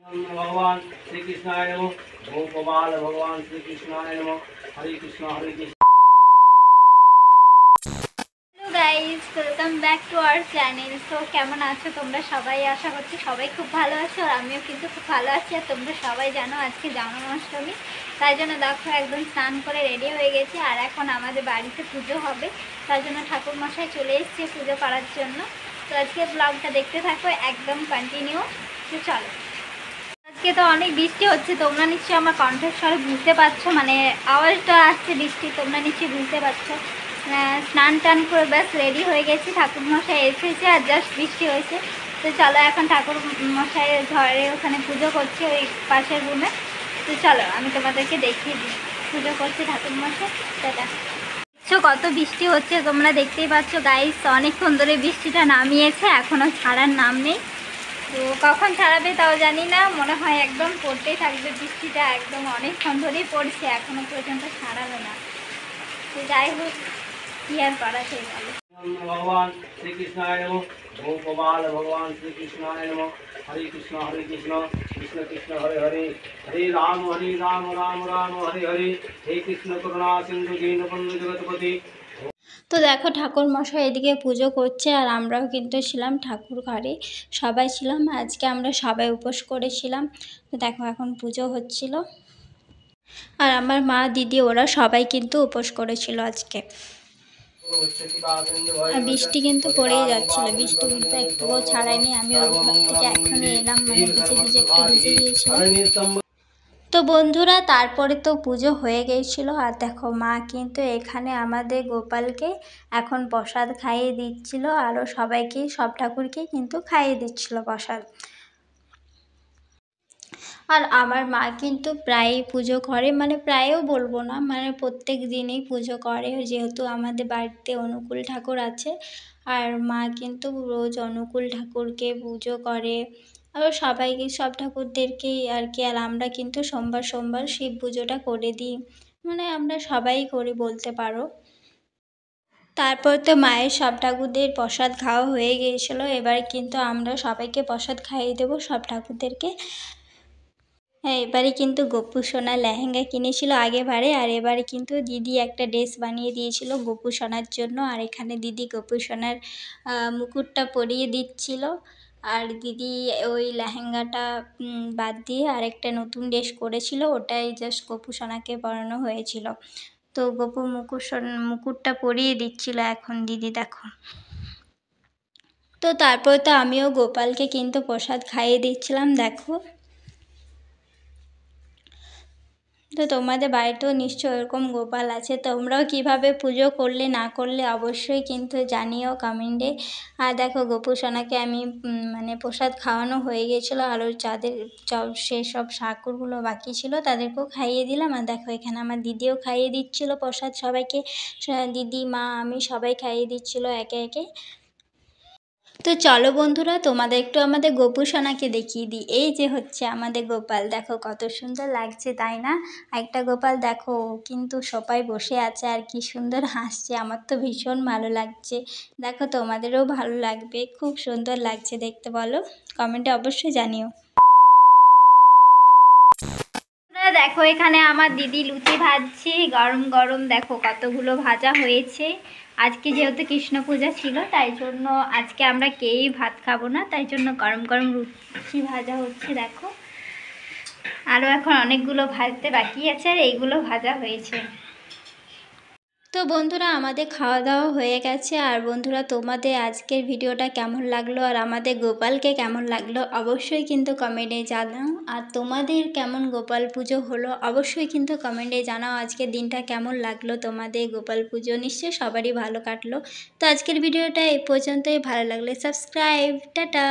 भगवान श्री कृष्णाय नमः। गोपाल भगवान श्री कृष्णाय नमः। Hare Krishna Hare Krishna. Hello guys, welcome back to our channel. তো কেমন আছো তোমরা সবাই? আশা করছি সবাই খুব ভালো আছো, আর আমিও কিন্তু খুব ভালো আছি। আর তোমরা সবাই জানো আজকে জন্মাষ্টমী, তাই জন্য দেখো একদম স্নান করে রেডি হয়ে গেছি। আর এখন আমাদের বাড়িতে পুজো হবে, তার জন্য ঠাকুরমশাই চলে এসেছে পুজো করার জন্য। তো আজকে ব্লগটা দেখতে থাকো একদম কন্টিনিউ। তো চলো, আজকে তো অনেক বৃষ্টি হচ্ছে, তোমরা নিশ্চয়ই আমার কণ্ঠস্বরে বুঝতে পারছো, মানে আওয়াজটা আসছে বৃষ্টি, তোমরা নিশ্চয়ই বুঝতে পারছো। স্নান টান করে ব্যাস রেডি হয়ে গেছি, ঠাকুরমশাই এসেছে আর জাস্ট বৃষ্টি হয়েছে। তো চলো এখন ঠাকুরমশাইয়ের ঘরে ওখানে পুজো করছি ওই পাশের রুমে। তো চলো আমি তোমাদেরকে দেখিয়ে দিই পুজো করছি ঠাকুরমশাই। সেটা কত বৃষ্টি হচ্ছে তোমরা দেখতেই পাচ্ছ গাইস, অনেকক্ষণ ধরে বৃষ্টিটা নামিয়েছে, এখনও ছাড়ার নাম নেই। তো কখন ছাড়াবে তাও জানি না, মনে হয় একদম পড়তেই থাকবে বৃষ্টিটা, একদম অনেকক্ষণ ধরেই পড়ছে, এখনও পর্যন্ত ছাড়াবে না। তো যাই হোক, কি আর করা সেই ভালো। भगवान श्री कृष्णाय नमः। गोपाल भगवान श्री कृष्णाय नमः। हरे कृष्ण कृष्ण कृष्ण हरे हरे, हरे राम राम राम हरे हरे। हे कृष्ण करुणा सिंधु दीनबंधु जगतपति। তো দেখো ঠাকুর মশাই এদিকে পুজো করছে, আর আমরাও কিন্তু ছিলাম ঠাকুর ঘরে, সবাই ছিলাম। আজকে আমরা সবাই উপোস করেছিলাম। তো দেখো এখন পুজো হচ্ছিল, আর আমার মা দিদি ওরা সবাই কিন্তু উপোস করেছিল আজকে। আর বৃষ্টি কিন্তু পড়েই যাচ্ছিলো, বৃষ্টি কিন্তু একটুও ছাড়ায়নি। আমি ওর ঘর থেকে এখনই এলাম, মানে ভিজে ভিজে একটু ভিজে গিয়েছিলাম। তো বন্ধুরা তারপরে তো পুজো হয়ে গিয়েছিলো, আর দেখো মা কিন্তু এখানে আমাদের গোপালকে এখন প্রসাদ খাইয়ে দিচ্ছিল, আরও সবাইকে সব ঠাকুরকে কিন্তু খাইয়ে দিচ্ছিল প্রসাদ। আর আমার মা কিন্তু প্রায়ই পুজো করে, মানে প্রায়ও বলবো না, মানে প্রত্যেক দিনই পুজো করে, যেহেতু আমাদের বাড়িতে অনুকূল ঠাকুর আছে। আর মা কিন্তু রোজ অনুকূল ঠাকুরকে পুজো করে, আর সবাইকে সব ঠাকুরদেরকেই আর কি। আর আমরা কিন্তু সোমবার সোমবার শিব পুজোটা করে দিই, মানে আমরা সবাই করি বলতে পারো। তারপর তো মায়ের সব ঠাকুরদের প্রসাদ খাওয়া হয়ে গিয়েছিলো, এবার কিন্তু আমরা সবাইকে প্রসাদ খাইয়ে দেবো সব ঠাকুরদেরকে। হ্যাঁ, এবারে কিন্তু গপু সোনা লেহেঙ্গা কিনেছিল আগেবারে, আর এবারে কিন্তু দিদি একটা ড্রেস বানিয়ে দিয়েছিল গপু সোনার জন্য। আর এখানে দিদি গপু সোনার মুকুটটা পরিয়ে দিচ্ছিল, আর দিদি ওই লেহেঙ্গাটা বাদ দিয়ে আরেকটা নতুন ড্রেস করেছিল, ওটাই জাস্ট গপু সোনাকে পরানো হয়েছিল। তো গপু মুকুটটা পরিয়ে দিচ্ছিল এখন দিদি, দেখো। তো তারপর তো আমিও গোপালকে কিন্তু প্রসাদ খাইয়ে দিচ্ছিলাম, দেখো। তো তোমাদের বাড়িতেও নিশ্চয় এরকম গোপাল আছে, তোমরাও কিভাবে পুজো করলে না করলে অবশ্যই কিন্তু জানিও কমেন্টে। আর দেখো গপু সোনাকে আমি মানে প্রসাদ খাওয়ানো হয়ে গিয়েছিলো, আরও যাদের সেসব ঠাকুরগুলো বাকি ছিল তাদেরকেও খাইয়ে দিলাম। আর দেখো এখানে আমার দিদিও খাইয়ে দিচ্ছিলো প্রসাদ সবাইকে, দিদি মা আমি সবাই খাইয়ে দিচ্ছিলো একে একে। তো চলো বন্ধুরা তোমাদের একটু আমাদের গপু সোনাকে দেখিয়ে দিই। এই যে হচ্ছে আমাদের গোপাল, দেখো কত সুন্দর লাগছে তাই না? একটা গোপাল দেখো কিন্তু সবাই বসে আছে আর কি সুন্দর হাসছে, আমার তো ভীষণ ভালো লাগছে। দেখো তোমাদেরও ভালো লাগবে, খুব সুন্দর লাগছে দেখতে, বলো কমেন্টে অবশ্যই জানিও। দেখো এখানে আমার দিদি লুচি ভাজছে গরম গরম, দেখো কতগুলো ভাজা হয়েছে। আজকে যেহেতু কৃষ্ণ পূজা ছিল তাই জন্য আজকে আমরা কেউই ভাত খাবো না, তাই জন্য গরম গরম লুচি ভাজা হচ্ছে দেখো। আরও এখন অনেকগুলো ভাজতে বাকি আছে, আর এইগুলো ভাজা হয়েছে। তো বন্ধুরা আমাদের খাওয়া দাওয়া হয়ে গেছে। আর বন্ধুরা তোমাদের আজকের ভিডিওটা কেমন লাগলো আর আমাদের গোপালকে কেমন লাগলো অবশ্যই কিন্তু কমেন্টে জানাও। আর তোমাদের কেমন গোপাল পুজো হলো অবশ্যই কিন্তু কমেন্টে জানাও। আজকের দিনটা কেমন লাগলো তোমাদের, গোপাল পুজো নিশ্চয়ই সবারই ভালো কাটলো। তো আজকের ভিডিওটা এই পর্যন্তই, ভালো লাগলে সাবস্ক্রাইব, টাটা।